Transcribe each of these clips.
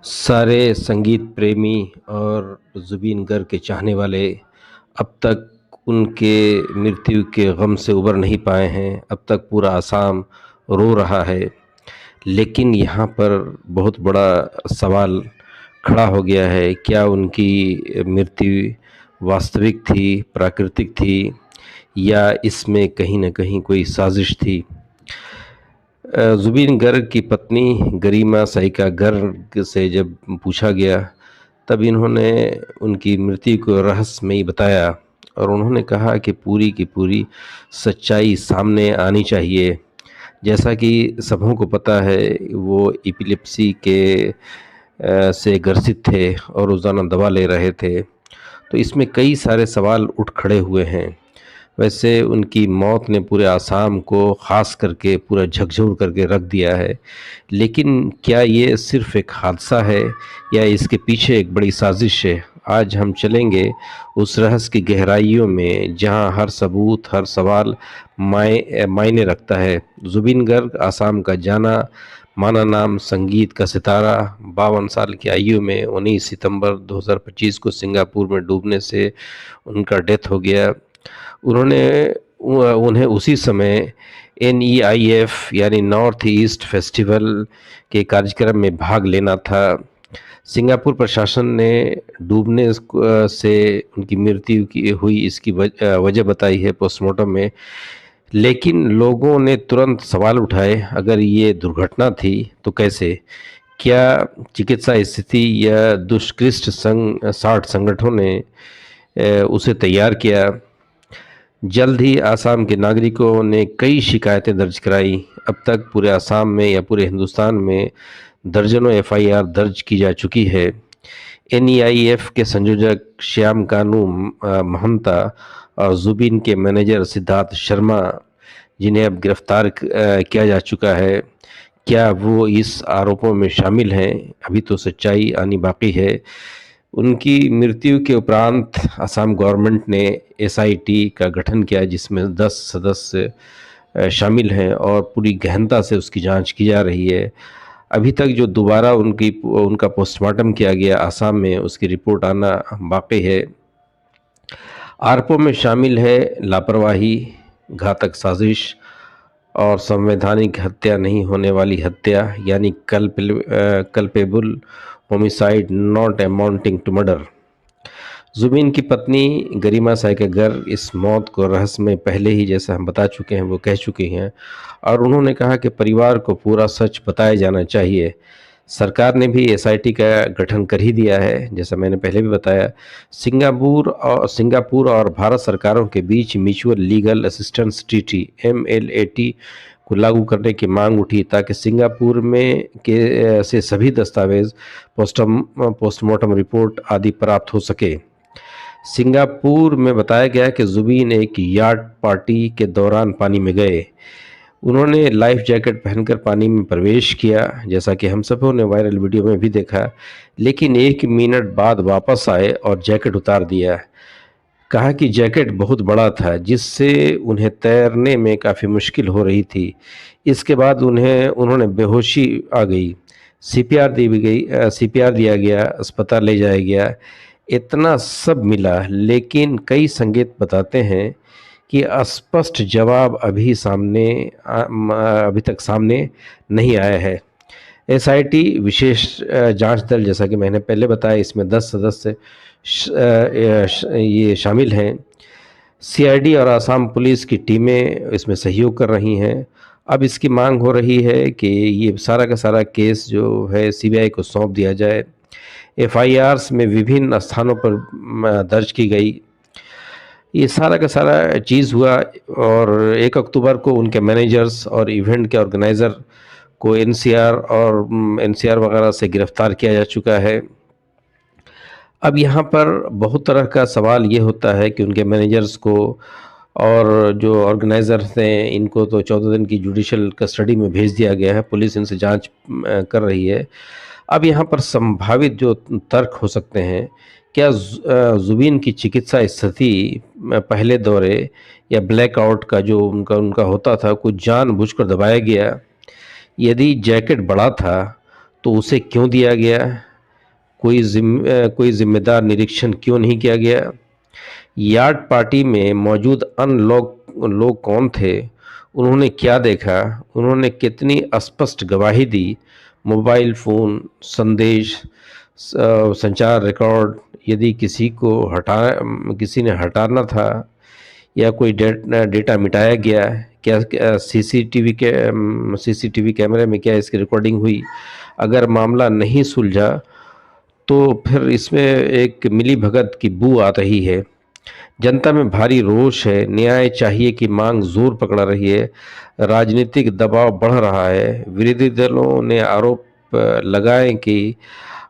सारे संगीत प्रेमी और ज़ुबीन गर्ग के चाहने वाले अब तक उनके मृत्यु के गम से उबर नहीं पाए हैं। अब तक पूरा असम रो रहा है। लेकिन यहाँ पर बहुत बड़ा सवाल खड़ा हो गया है, क्या उनकी मृत्यु वास्तविक थी, प्राकृतिक थी या इसमें कहीं न कहीं कोई साज़िश थी? ज़ुबीन गर्ग की पत्नी गरिमा साइका गर्ग से जब पूछा गया, तब इन्होंने उनकी मृत्यु को रहस्यमयी बताया और उन्होंने कहा कि पूरी की पूरी सच्चाई सामने आनी चाहिए। जैसा कि सबों को पता है, वो एपिलेप्सी से ग्रसित थे और रोज़ाना दवा ले रहे थे। तो इसमें कई सारे सवाल उठ खड़े हुए हैं। वैसे उनकी मौत ने पूरे आसाम को ख़ास करके पूरा झकझोर करके रख दिया है। लेकिन क्या ये सिर्फ़ एक हादसा है या इसके पीछे एक बड़ी साज़िश है? आज हम चलेंगे उस रहस्य की गहराइयों में जहाँ हर सबूत, हर सवाल मायने रखता है। ज़ुबिन गर्ग आसाम का जाना-माना नाम, संगीत का सितारा, 52 साल की आयु में 19 सितंबर 2025 को सिंगापुर में डूबने से उनका डेथ हो गया। उन्हें उसी समय NEIF यानी नॉर्थ ईस्ट फेस्टिवल के कार्यक्रम में भाग लेना था। सिंगापुर प्रशासन ने डूबने से उनकी मृत्यु की हुई इसकी वजह बताई है पोस्टमार्टम में। लेकिन लोगों ने तुरंत सवाल उठाए, अगर ये दुर्घटना थी तो कैसे? क्या चिकित्सा स्थिति या दुष्कृष्ट 60 संगठनों ने उसे तैयार किया? जल्द ही आसाम के नागरिकों ने कई शिकायतें दर्ज कराई। अब तक पूरे आसाम में या पूरे हिंदुस्तान में दर्जनों FIR दर्ज की जा चुकी है। NEIF के संयोजक श्याम कानू महंता और ज़ुबिन के मैनेजर सिद्धार्थ शर्मा, जिन्हें अब गिरफ्तार किया जा चुका है, क्या वो इस आरोपों में शामिल हैं? अभी तो सच्चाई आनी बाकी है। उनकी मृत्यु के उपरांत असम गवर्नमेंट ने SIT का गठन किया, जिसमें 10 सदस्य शामिल हैं और पूरी गहनता से उसकी जांच की जा रही है। अभी तक जो दोबारा उनका पोस्टमार्टम किया गया असम में, उसकी रिपोर्ट आना बाकी है। आरोपों में शामिल है लापरवाही, घातक साजिश और संवैधानिक हत्या नहीं होने वाली हत्या, यानी culpable homicide not amounting to murder. Zubeen की पत्नी गरिमा साइका गर्ग इस मौत को रहस्य में पहले ही, जैसा हम बता चुके हैं, वो कह चुकी हैं और उन्होंने कहा कि परिवार को पूरा सच बताया जाना चाहिए। सरकार ने भी SIT का गठन कर ही दिया है, जैसा मैंने पहले भी बताया। सिंगापुर और भारत सरकारों के बीच mutual legal assistance treaty MLAT को लागू करने की मांग उठी, ताकि सिंगापुर में से सभी दस्तावेज, पोस्टमार्टम रिपोर्ट आदि प्राप्त हो सके। सिंगापुर में बताया गया कि ज़ुबिन एक याट पार्टी के दौरान पानी में गए। उन्होंने लाइफ जैकेट पहनकर पानी में प्रवेश किया, जैसा कि हम सबों ने वायरल वीडियो में भी देखा, लेकिन 1 मिनट बाद वापस आए और जैकेट उतार दिया। कहा कि जैकेट बहुत बड़ा था, जिससे उन्हें तैरने में काफ़ी मुश्किल हो रही थी। इसके बाद उन्होंने बेहोशी आ गई। CPR दिया गया, अस्पताल ले जाया गया। इतना सब मिला, लेकिन कई संकेत बताते हैं कि अस्पष्ट जवाब अभी तक सामने नहीं आया है। SIT विशेष जांच दल, जैसा कि मैंने पहले बताया, इसमें 10 सदस्य ये शामिल हैं। CID और आसाम पुलिस की टीमें इसमें सहयोग कर रही हैं। अब इसकी मांग हो रही है कि ये सारा का सारा केस जो है CBI को सौंप दिया जाए। FIRs में विभिन्न स्थानों पर दर्ज की गई। ये सारा का सारा चीज़ हुआ और 1 अक्टूबर को उनके मैनेजर्स और इवेंट के ऑर्गेनाइज़र को NCR वगैरह से गिरफ्तार किया जा चुका है। अब यहाँ पर बहुत तरह का सवाल ये होता है कि उनके मैनेजर्स को और जो ऑर्गेनाइज़र्स हैं, इनको तो 14 दिन की जुडिशियल कस्टडी में भेज दिया गया है। पुलिस इनसे जांच कर रही है। अब यहाँ पर संभावित जो तर्क हो सकते हैं, क्या ज़ुबिन की चिकित्सा स्थिति पहले दौरे या ब्लैकआउट का जो उनका होता था, कुछ जानबूझकर दबाया गया? यदि जैकेट बड़ा था तो उसे क्यों दिया गया? कोई जिम्मेदार निरीक्षण क्यों नहीं किया गया? यार्ड पार्टी में मौजूद अन्य लोग कौन थे? उन्होंने क्या देखा? उन्होंने कितनी स्पष्ट गवाही दी? मोबाइल फ़ोन, संदेश, संचार रिकॉर्ड, यदि किसी ने हटाना था या कोई डेटा मिटाया गया, क्या सीसीटीवी कैमरे में क्या इसकी रिकॉर्डिंग हुई? अगर मामला नहीं सुलझा तो फिर इसमें एक मिलीभगत की बू आ रही है। जनता में भारी रोष है, न्याय चाहिए की मांग जोर पकड़ा रही है, राजनीतिक दबाव बढ़ रहा है। विरोधी दलों ने आरोप लगाए कि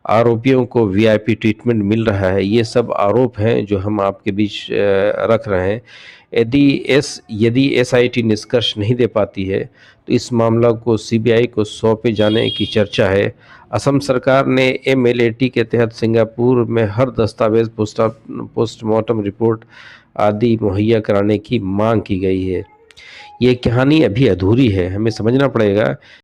आरोपियों को वीआईपी ट्रीटमेंट मिल रहा है। ये सब आरोप हैं जो हम आपके बीच रख रहे हैं। यदि एसआईटी निष्कर्ष नहीं दे पाती है तो इस मामला को सीबीआई को सौंपे जाने की चर्चा है। असम सरकार ने एमएलएटी के तहत सिंगापुर में हर दस्तावेज, पोस्टमार्टम रिपोर्ट आदि मुहैया कराने की मांग की गई है। ये कहानी अभी अधूरी है, हमें समझना पड़ेगा